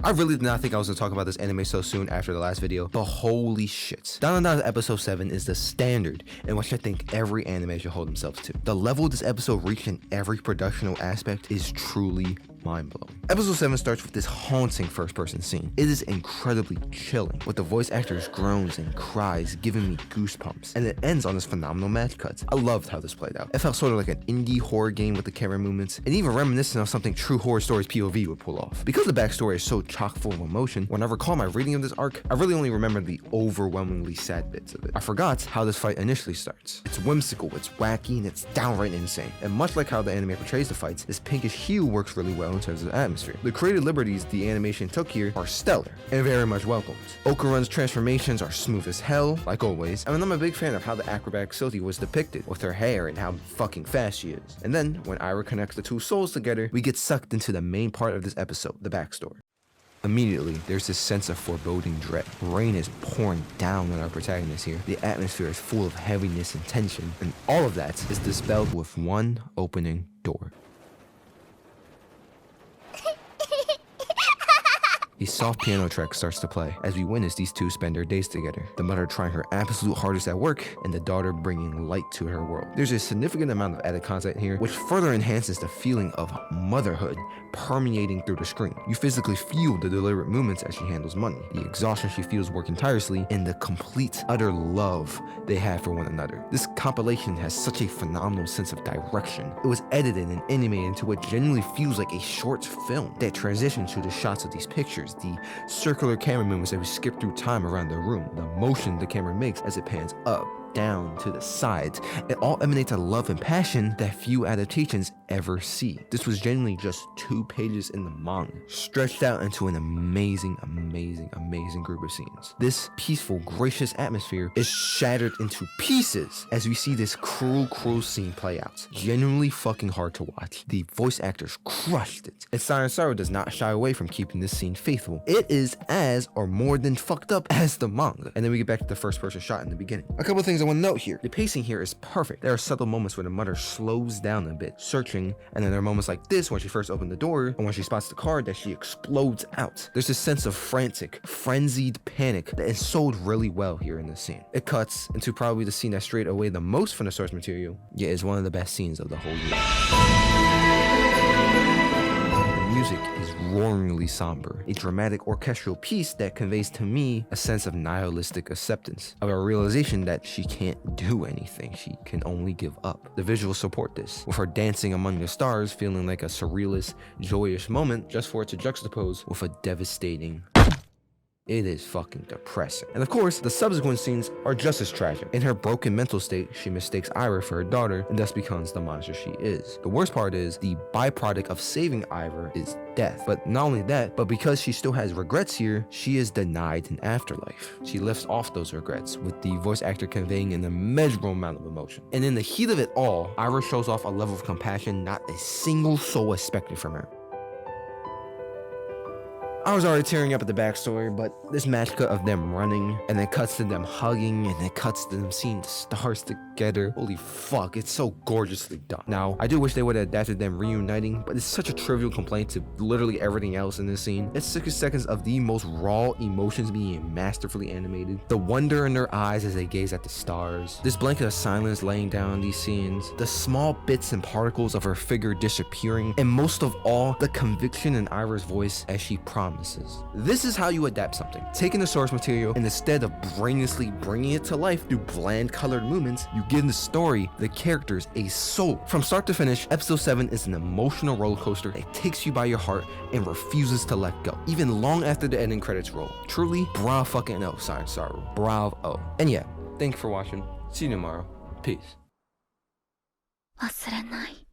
I really did not think I was gonna talk about this anime so soon after the last video, but holy shit. Dandadan episode 7 is the standard in which I think every anime should hold themselves to. The level this episode reached in every productional aspect is truly mind-blowing. Episode 7 starts with this haunting first-person scene. It is incredibly chilling, with the voice actors' groans and cries giving me goosebumps, and it ends on this phenomenal match cut. I loved how this played out. It felt sort of like an indie horror game with the camera movements, and even reminiscent of something true horror stories POV would pull off. Because the backstory is so chock full of emotion, when I recall my reading of this arc, I really only remember the overwhelmingly sad bits of it. I forgot how this fight initially starts. It's whimsical, it's wacky, and it's downright insane. And much like how the anime portrays the fights, this pinkish hue works really well in terms of atmosphere. The creative liberties the animation took here are stellar and very much welcomed. Okarun's transformations are smooth as hell, like always. I mean, I'm a big fan of how the acrobatic Silty was depicted, with her hair and how fucking fast she is. And then, when Ira connects the two souls together, we get sucked into the main part of this episode, the backstory. Immediately, there's this sense of foreboding dread. Rain is pouring down on our protagonist here. The atmosphere is full of heaviness and tension, and all of that is dispelled with one opening door. A soft piano track starts to play as we witness these two spend their days together. The mother trying her absolute hardest at work, and the daughter bringing light to her world. There's a significant amount of added content here, which further enhances the feeling of motherhood permeating through the screen. You physically feel the deliberate movements as she handles money, the exhaustion she feels working tirelessly, and the complete, utter love they have for one another. This compilation has such a phenomenal sense of direction. It was edited and animated into what genuinely feels like a short film that transitions to the shots of these pictures, the circular camera movements that we skip through time around the room, the motion the camera makes as it pans up, down, to the sides. It all emanates a love and passion that few adaptations ever see. This was genuinely just 2 pages in the manga, stretched out into an amazing group of scenes. This peaceful, gracious atmosphere is shattered into pieces as we see this cruel scene play out. Genuinely fucking hard to watch. The voice actors crushed it, and Siren Saru does not shy away from keeping this scene faithful. It is as or more than fucked up as the manga. And then we get back to the first person shot in the beginning. A couple things I want to note here. The pacing here is perfect. There are subtle moments where the mother slows down a bit, searching, and then there are moments like this when she first opened the door, and when she spots the card that she explodes out. There's this sense of frantic, frenzied panic that is sold really well here in this scene. It cuts into probably the scene that strayed away the most from the source material, yet is one of the best scenes of the whole year. Music is roaringly somber, a dramatic orchestral piece that conveys to me a sense of nihilistic acceptance, of a realization that she can't do anything, she can only give up. The visuals support this, with her dancing among the stars feeling like a surrealist, joyous moment, just for it to juxtapose with a devastating. It is fucking depressing. And of course, the subsequent scenes are just as tragic. In her broken mental state, she mistakes Ira for her daughter and thus becomes the monster she is. The worst part is, the byproduct of saving Ira is death. But not only that, but because she still has regrets here, she is denied an afterlife. She lifts off those regrets, with the voice actor conveying an immeasurable amount of emotion. And in the heat of it all, Ira shows off a level of compassion not a single soul expected from her. I was already tearing up at the backstory, but this match cut of them running, and then cuts to them hugging, and then cuts to them seeing the stars together. Holy fuck, it's so gorgeously done. Now, I do wish they would have adapted them reuniting, but it's such a trivial complaint to literally everything else in this scene. It's 60 seconds of the most raw emotions being masterfully animated. The wonder in their eyes as they gaze at the stars. This blanket of silence laying down these scenes. The small bits and particles of her figure disappearing. And most of all, the conviction in Ira's voice as she promised. This is how you adapt something. Taking the source material and instead of brainlessly bringing it to life through bland colored movements, you give the story, the characters, a soul. From start to finish, episode 7 is an emotional roller coaster that takes you by your heart and refuses to let go, even long after the ending credits roll. Truly, bravo fucking oh, Siren Saru. Bravo. And yeah, thank you for watching. See you tomorrow. Peace. 忘れない